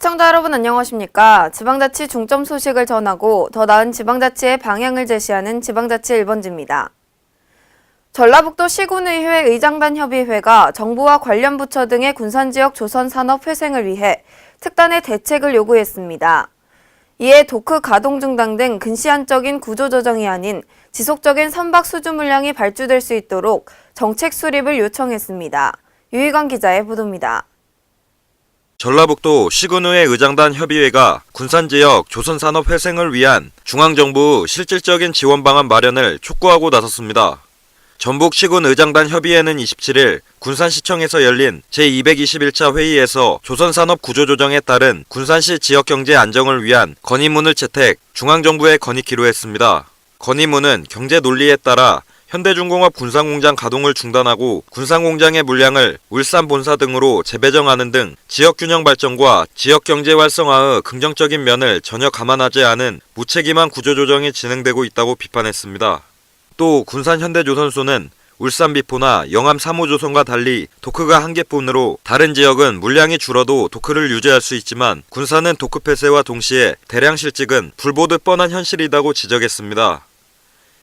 시청자 여러분 안녕하십니까? 지방자치 중점 소식을 전하고 더 나은 지방자치의 방향을 제시하는 지방자치 1번지입니다. 전라북도 시군의회 의장단 협의회가 정부와 관련 부처 등의 군산지역 조선산업 회생을 위해 특단의 대책을 요구했습니다. 이에 도크 가동 중단 등 근시안적인 구조조정이 아닌 지속적인 선박 수주 물량이 발주될 수 있도록 정책 수립을 요청했습니다. 유희관 기자의 보도입니다. 전라북도 시군의회 의장단 협의회가 군산지역 조선산업 회생을 위한 중앙정부 실질적인 지원 방안 마련을 촉구하고 나섰습니다. 전북 시군 의장단 협의회는 27일 군산시청에서 열린 제221차 회의에서 조선산업 구조조정에 따른 군산시 지역경제 안정을 위한 건의문을 채택 중앙정부에 건의키로 했습니다. 건의문은 경제 논리에 따라 현대중공업 군산공장 가동을 중단하고 군산공장의 물량을 울산 본사 등으로 재배정하는 등 지역균형 발전과 지역경제 활성화의 긍정적인 면을 전혀 감안하지 않은 무책임한 구조조정이 진행되고 있다고 비판했습니다. 또 군산현대조선소는 울산 비포나 영암 3호조선과 달리 도크가 한 개뿐으로 다른 지역은 물량이 줄어도 도크를 유지할 수 있지만 군산은 도크 폐쇄와 동시에 대량 실직은 불보듯 뻔한 현실이라고 지적했습니다.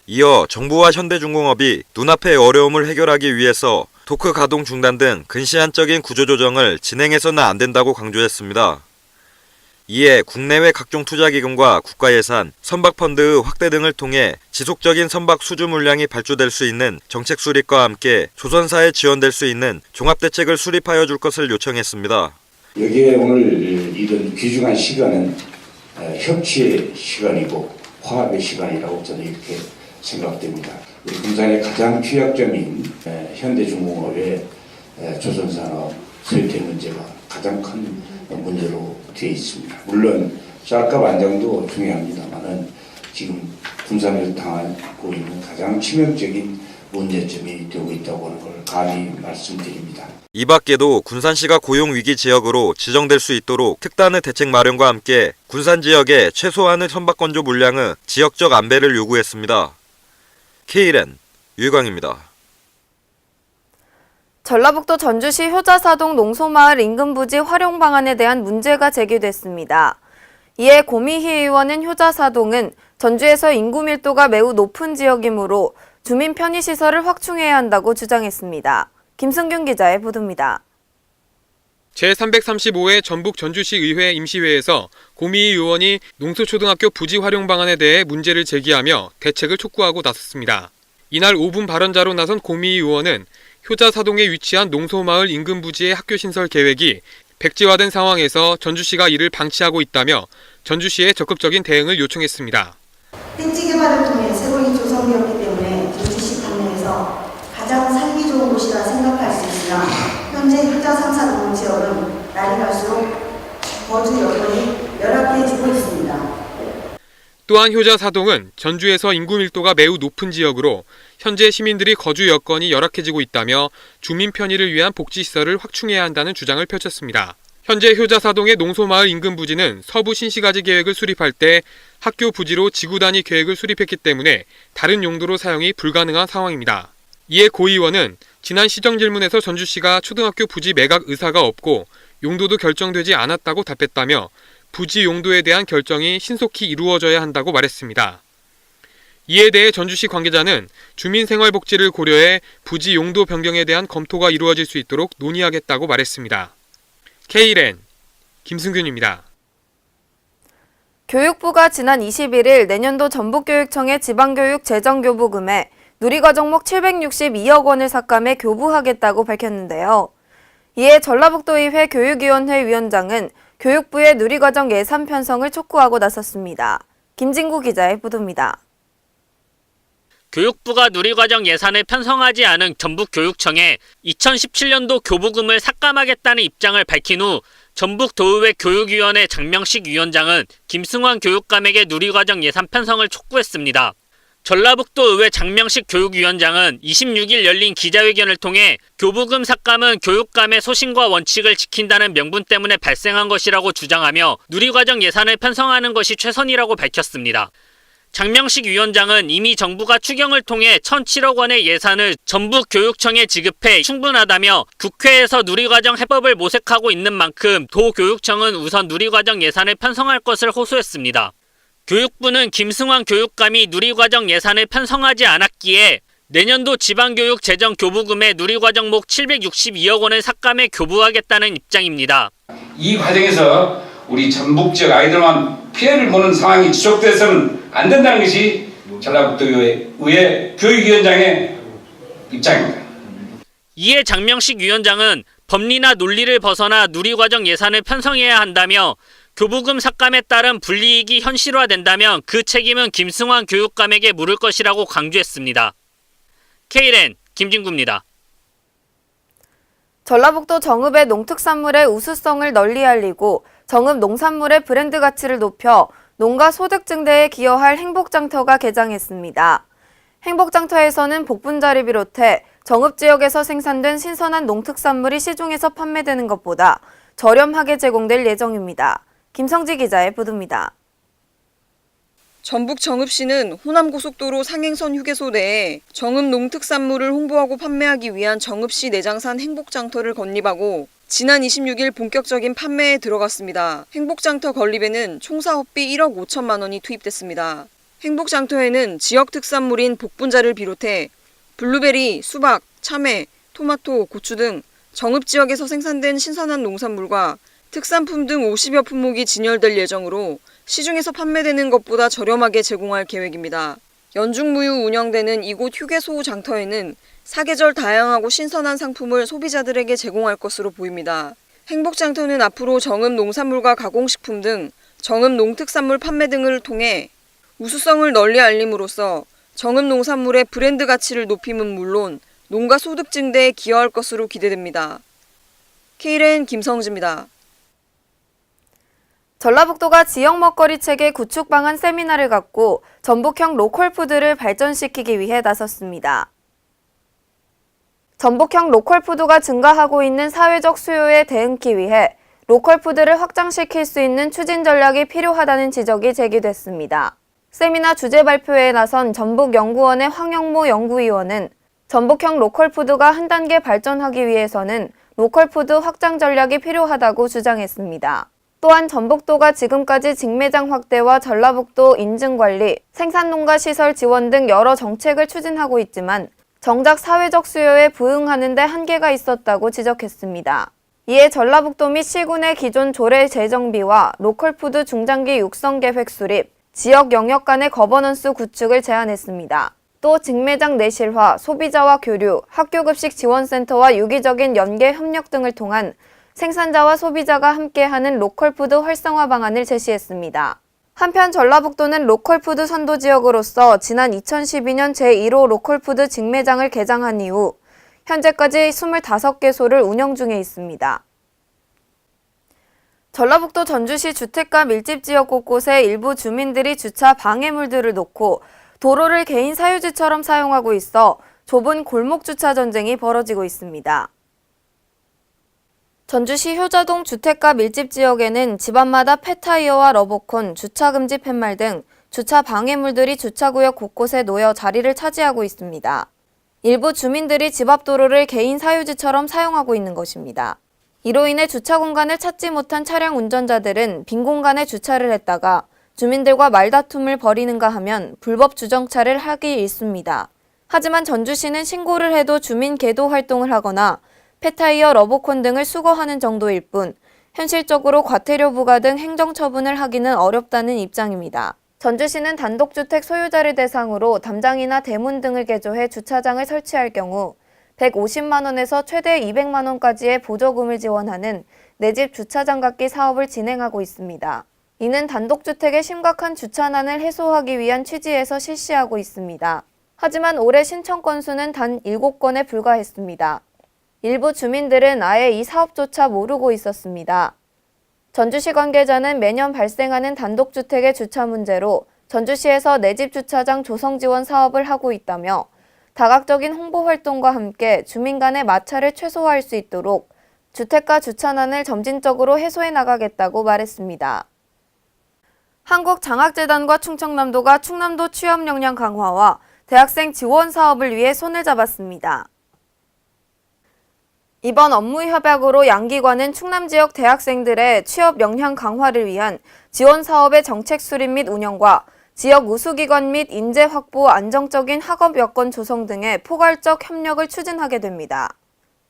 이어 정부와 현대중공업이 눈앞의 어려움을 해결하기 위해서 도크 가동 중단 등 근시안적인 구조조정을 진행해서는 안 된다고 강조했습니다. 이에 국내외 각종 투자기금과 국가예산, 선박펀드의 확대 등을 통해 지속적인 선박 수주 물량이 발주될 수 있는 정책 수립과 함께 조선사에 지원될 수 있는 종합대책을 수립하여 줄 것을 요청했습니다. 여기에 오늘 이런 귀중한 시간은 협치의 시간이고 화합의 시간이라고 저는 이렇게 생각됩니다. 우리 군산의 가장 취약점인 현대중공업의 조선산업 쇠퇴 문제가 가장 큰 문제로 되어 있습니다. 물론 쌀값 안정도 중요합니다만은 지금 군산에서 당하고 있는 가장 치명적인 문제점이 되고 있다고 하는 걸 감히 말씀드립니다. 이 밖에도 군산시가 고용위기 지역으로 지정될 수 있도록 특단의 대책 마련과 함께 군산 지역의 최소한의 선박 건조 물량의 지역적 안배를 요구했습니다. Kren 유희광입니다. 전라북도 전주시 효자사동 농소마을 인근 부지 활용 방안에 대한 문제가 제기됐습니다. 이에 고미희 의원은 효자사동은 전주에서 인구 밀도가 매우 높은 지역이므로 주민 편의시설을 확충해야 한다고 주장했습니다. 김승균 기자의 보도입니다. 제335회 전북 전주시 의회 임시회에서 고미희 의원이 농소초등학교 부지 활용 방안에 대해 문제를 제기하며 대책을 촉구하고 나섰습니다. 이날 5분 발언자로 나선 고미희 의원은 효자사동에 위치한 농소마을 인근 부지의 학교 신설 계획이 백지화된 상황에서 전주시가 이를 방치하고 있다며 전주시에 적극적인 대응을 요청했습니다. 택지 개발을 통해 새로이 조성되었기 때문에 전주시 관내에서 가장 살기 좋은 곳이라 생각할 수 있으나 현재 효자 3사동 지역은 날이 갈수록 거주 여건이 열악해지고 있습니다. 또한 효자사동은 전주에서 인구 밀도가 매우 높은 지역으로 현재 시민들이 거주 여건이 열악해지고 있다며 주민 편의를 위한 복지시설을 확충해야 한다는 주장을 펼쳤습니다. 현재 효자사동의 농소마을 인근 부지는 서부 신시가지 계획을 수립할 때 학교 부지로 지구 단위 계획을 수립했기 때문에 다른 용도로 사용이 불가능한 상황입니다. 이에 고 의원은 지난 시정질문에서 전주시가 초등학교 부지 매각 의사가 없고 용도도 결정되지 않았다고 답했다며 부지 용도에 대한 결정이 신속히 이루어져야 한다고 말했습니다. 이에 대해 전주시 관계자는 주민생활복지를 고려해 부지 용도 변경에 대한 검토가 이루어질 수 있도록 논의하겠다고 말했습니다. Kren 김승균입니다. 교육부가 지난 21일 내년도 전북교육청의 지방교육 재정교부금에 누리과정목 762억 원을 삭감해 교부하겠다고 밝혔는데요. 이에 전라북도의회 교육위원회 위원장은 교육부의 누리과정 예산 편성을 촉구하고 나섰습니다. 김진구 기자의 보도입니다. 교육부가 누리과정 예산을 편성하지 않은 전북교육청에 2017년도 교부금을 삭감하겠다는 입장을 밝힌 후 전북도의회 교육위원회 장명식 위원장은 김승환 교육감에게 누리과정 예산 편성을 촉구했습니다. 전라북도 의회 장명식 교육위원장은 26일 열린 기자회견을 통해 교부금 삭감은 교육감의 소신과 원칙을 지킨다는 명분 때문에 발생한 것이라고 주장하며 누리과정 예산을 편성하는 것이 최선이라고 밝혔습니다. 장명식 위원장은 이미 정부가 추경을 통해 1,007억 원의 예산을 전북교육청에 지급해 충분하다며 국회에서 누리과정 해법을 모색하고 있는 만큼 도교육청은 우선 누리과정 예산을 편성할 것을 호소했습니다. 교육부는 김승환 교육감이 누리과정 예산을 편성하지 않았기에 내년도 지방교육 재정 교부금의 누리과정목 762억 원을 삭감해 교부하겠다는 입장입니다. 이 과정에서 우리 전북 지역 아이들만 피해를 보는 상황이 지속돼서는 안 된다는 것이 전라북도의회 교육위원장의 입장입니다. 이에 장명식 위원장은 법리나 논리를 벗어나 누리과정 예산을 편성해야 한다며 교부금 삭감에 따른 불이익이 현실화된다면 그 책임은 김승환 교육감에게 물을 것이라고 강조했습니다. KLN 김진구입니다. 전라북도 정읍의 농특산물의 우수성을 널리 알리고 정읍 농산물의 브랜드 가치를 높여 농가 소득 증대에 기여할 행복장터가 개장했습니다. 행복장터에서는 복분자를 비롯해 정읍 지역에서 생산된 신선한 농특산물이 시중에서 판매되는 것보다 저렴하게 제공될 예정입니다. 김성지 기자의 보도입니다. 전북 정읍시는 호남고속도로 상행선 휴게소 내에 정읍 농특산물을 홍보하고 판매하기 위한 정읍시 내장산 행복장터를 건립하고 지난 26일 본격적인 판매에 들어갔습니다. 행복장터 건립에는 총 사업비 1억 5천만 원이 투입됐습니다. 행복장터에는 지역 특산물인 복분자를 비롯해 블루베리, 수박, 참외, 토마토, 고추 등 정읍 지역에서 생산된 신선한 농산물과 특산품 등 50여 품목이 진열될 예정으로 시중에서 판매되는 것보다 저렴하게 제공할 계획입니다. 연중무휴 운영되는 이곳 휴게소 장터에는 사계절 다양하고 신선한 상품을 소비자들에게 제공할 것으로 보입니다. 행복장터는 앞으로 정읍 농산물과 가공식품 등 정읍 농특산물 판매 등을 통해 우수성을 널리 알림으로써 정읍 농산물의 브랜드 가치를 높임은 물론 농가 소득 증대에 기여할 것으로 기대됩니다. KLN 김성지입니다. 전라북도가 지역 먹거리 체계 구축 방안 세미나를 갖고 전북형 로컬푸드를 발전시키기 위해 나섰습니다. 전북형 로컬푸드가 증가하고 있는 사회적 수요에 대응하기 위해 로컬푸드를 확장시킬 수 있는 추진 전략이 필요하다는 지적이 제기됐습니다. 세미나 주제 발표에 나선 전북연구원의 황영모 연구위원은 전북형 로컬푸드가 한 단계 발전하기 위해서는 로컬푸드 확장 전략이 필요하다고 주장했습니다. 또한 전북도가 지금까지 직매장 확대와 전라북도 인증관리, 생산농가 시설 지원 등 여러 정책을 추진하고 있지만 정작 사회적 수요에 부응하는 데 한계가 있었다고 지적했습니다. 이에 전라북도 및 시군의 기존 조례 제정비와 로컬푸드 중장기 육성 계획 수립, 지역 영역 간의 거버넌스 구축을 제안했습니다. 또 직매장 내실화, 소비자와 교류, 학교급식 지원센터와 유기적인 연계 협력 등을 통한 생산자와 소비자가 함께하는 로컬푸드 활성화 방안을 제시했습니다. 한편 전라북도는 로컬푸드 선도 지역으로서 지난 2012년 제1호 로컬푸드 직매장을 개장한 이후 현재까지 25개소를 운영 중에 있습니다. 전라북도 전주시 주택가 밀집 지역 곳곳에 일부 주민들이 주차 방해물들을 놓고 도로를 개인 사유지처럼 사용하고 있어 좁은 골목 주차 전쟁이 벌어지고 있습니다. 전주시 효자동 주택가 밀집 지역에는 집안마다 폐타이어와 러버콘, 주차금지 팻말 등 주차 방해물들이 주차구역 곳곳에 놓여 자리를 차지하고 있습니다. 일부 주민들이 집 앞 도로를 개인 사유지처럼 사용하고 있는 것입니다. 이로 인해 주차 공간을 찾지 못한 차량 운전자들은 빈 공간에 주차를 했다가 주민들과 말다툼을 벌이는가 하면 불법 주정차를 하기 일쑤입니다. 하지만 전주시는 신고를 해도 주민 계도 활동을 하거나 폐타이어, 러버콘 등을 수거하는 정도일 뿐 현실적으로 과태료 부과 등 행정처분을 하기는 어렵다는 입장입니다. 전주시는 단독주택 소유자를 대상으로 담장이나 대문 등을 개조해 주차장을 설치할 경우 150만 원에서 최대 200만 원까지의 보조금을 지원하는 내 집 주차장 갖기 사업을 진행하고 있습니다. 이는 단독주택의 심각한 주차난을 해소하기 위한 취지에서 실시하고 있습니다. 하지만 올해 신청 건수는 단 7건에 불과했습니다. 일부 주민들은 아예 이 사업조차 모르고 있었습니다. 전주시 관계자는 매년 발생하는 단독주택의 주차 문제로 전주시에서 내 집 주차장 조성 지원 사업을 하고 있다며 다각적인 홍보 활동과 함께 주민 간의 마찰을 최소화할 수 있도록 주택가 주차난을 점진적으로 해소해 나가겠다고 말했습니다. 한국장학재단과 충청남도가 충남도 취업 역량 강화와 대학생 지원 사업을 위해 손을 잡았습니다. 이번 업무 협약으로 양기관은 충남 지역 대학생들의 취업 역량 강화를 위한 지원 사업의 정책 수립 및 운영과 지역 우수기관 및 인재 확보, 안정적인 학업 여건 조성 등의 포괄적 협력을 추진하게 됩니다.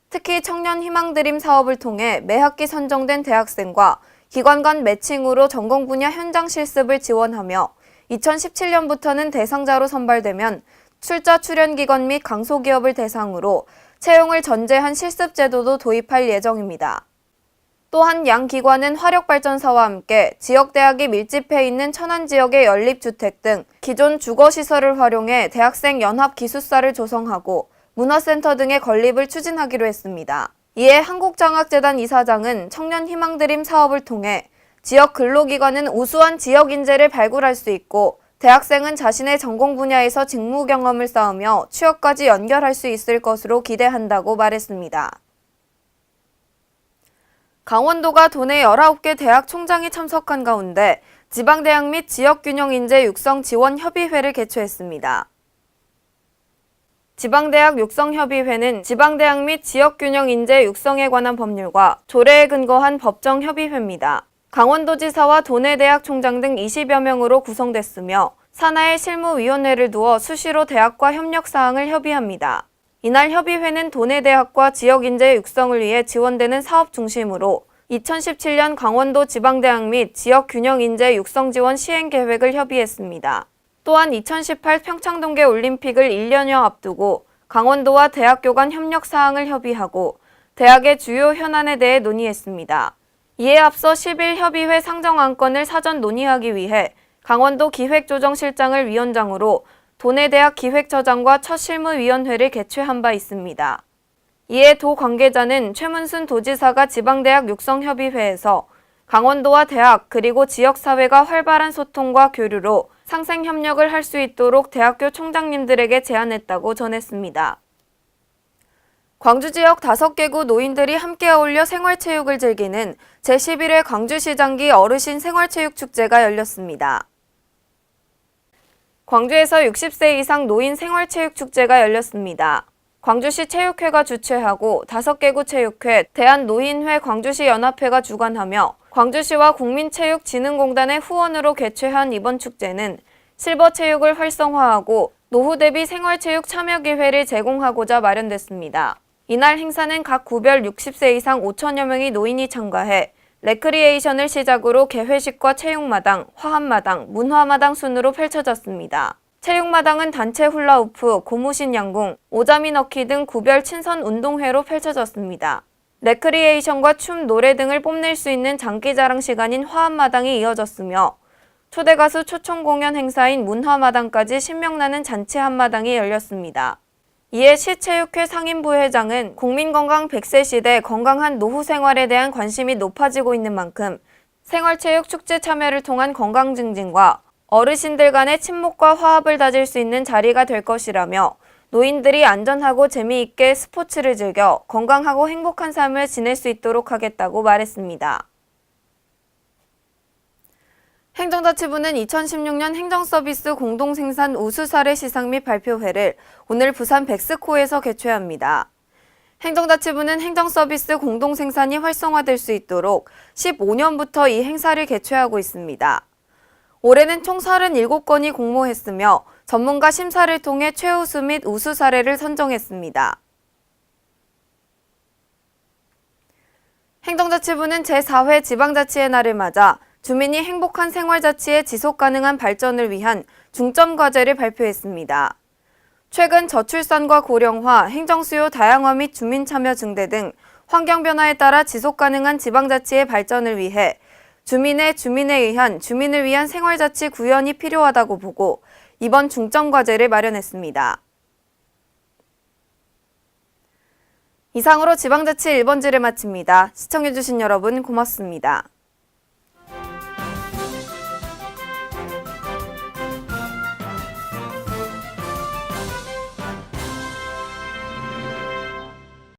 특히 청년 희망 드림 사업을 통해 매 학기 선정된 대학생과 기관 간 매칭으로 전공 분야 현장 실습을 지원하며 2017년부터는 대상자로 선발되면 출자 출연 기관 및 강소기업을 대상으로 채용을 전제한 실습 제도도 도입할 예정입니다. 또한 양 기관은 화력발전사와 함께 지역대학이 밀집해 있는 천안 지역의 연립주택 등 기존 주거시설을 활용해 대학생 연합기숙사를 조성하고 문화센터 등의 건립을 추진하기로 했습니다. 이에 한국장학재단 이사장은 청년희망드림 사업을 통해 지역 근로기관은 우수한 지역 인재를 발굴할 수 있고 대학생은 자신의 전공 분야에서 직무 경험을 쌓으며 취업까지 연결할 수 있을 것으로 기대한다고 말했습니다. 강원도가 도내 19개 대학 총장이 참석한 가운데 지방대학 및 지역균형인재 육성 지원 협의회를 개최했습니다. 지방대학 육성협의회는 지방대학 및 지역균형인재 육성에 관한 법률과 조례에 근거한 법정협의회입니다. 강원도지사와 도내대학 총장 등 20여 명으로 구성됐으며 산하의 실무위원회를 두어 수시로 대학과 협력사항을 협의합니다. 이날 협의회는 도내대학과 지역인재 육성을 위해 지원되는 사업 중심으로 2017년 강원도 지방대학 및 지역균형인재 육성지원 시행계획을 협의했습니다. 또한 2018 평창동계 올림픽을 1년여 앞두고 강원도와 대학교 간 협력사항을 협의하고 대학의 주요 현안에 대해 논의했습니다. 이에 앞서 10일 협의회 상정안건을 사전 논의하기 위해 강원도 기획조정실장을 위원장으로 도내대학 기획처장과 첫 실무위원회를 개최한 바 있습니다. 이에 도 관계자는 최문순 도지사가 지방대학 육성협의회에서 강원도와 대학 그리고 지역사회가 활발한 소통과 교류로 상생협력을 할 수 있도록 대학교 총장님들에게 제안했다고 전했습니다. 광주 지역 5개구 노인들이 함께 어울려 생활체육을 즐기는 제11회 광주시장기 어르신 생활체육축제가 열렸습니다. 광주에서 60세 이상 노인 생활체육축제가 열렸습니다. 광주시 체육회가 주최하고 5개구 체육회, 대한노인회 광주시 연합회가 주관하며 광주시와 국민체육진흥공단의 후원으로 개최한 이번 축제는 실버체육을 활성화하고 노후 대비 생활체육 참여 기회를 제공하고자 마련됐습니다. 이날 행사는 각 구별 60세 이상 5천여 명의 노인이 참가해 레크리에이션을 시작으로 개회식과 체육마당, 화합마당, 문화마당 순으로 펼쳐졌습니다. 체육마당은 단체 훌라후프, 고무신 양궁, 오자미 넣기 등 구별 친선 운동회로 펼쳐졌습니다. 레크리에이션과 춤, 노래 등을 뽐낼 수 있는 장기자랑 시간인 화합마당이 이어졌으며 초대 가수 초청 공연 행사인 문화마당까지 신명나는 잔치 한마당이 열렸습니다. 이에 시체육회 상임부회장은 국민건강 100세 시대 건강한 노후 생활에 대한 관심이 높아지고 있는 만큼 생활체육 축제 참여를 통한 건강 증진과 어르신들 간의 친목과 화합을 다질 수 있는 자리가 될 것이라며 노인들이 안전하고 재미있게 스포츠를 즐겨 건강하고 행복한 삶을 지낼 수 있도록 하겠다고 말했습니다. 행정자치부는 2016년 행정서비스 공동생산 우수사례 시상 및 발표회를 오늘 부산 백스코에서 개최합니다. 행정자치부는 행정서비스 공동생산이 활성화될 수 있도록 15년부터 이 행사를 개최하고 있습니다. 올해는 총 37건이 공모했으며 전문가 심사를 통해 최우수 및 우수 사례를 선정했습니다. 행정자치부는 제4회 지방자치의 날을 맞아 주민이 행복한 생활자치의 지속가능한 발전을 위한 중점과제를 발표했습니다. 최근 저출산과 고령화, 행정수요 다양화 및 주민참여 증대 등 환경변화에 따라 지속가능한 지방자치의 발전을 위해 주민에 의한 주민을 위한 생활자치 구현이 필요하다고 보고 이번 중점과제를 마련했습니다. 이상으로 지방자치 1번지를 마칩니다. 시청해주신 여러분 고맙습니다.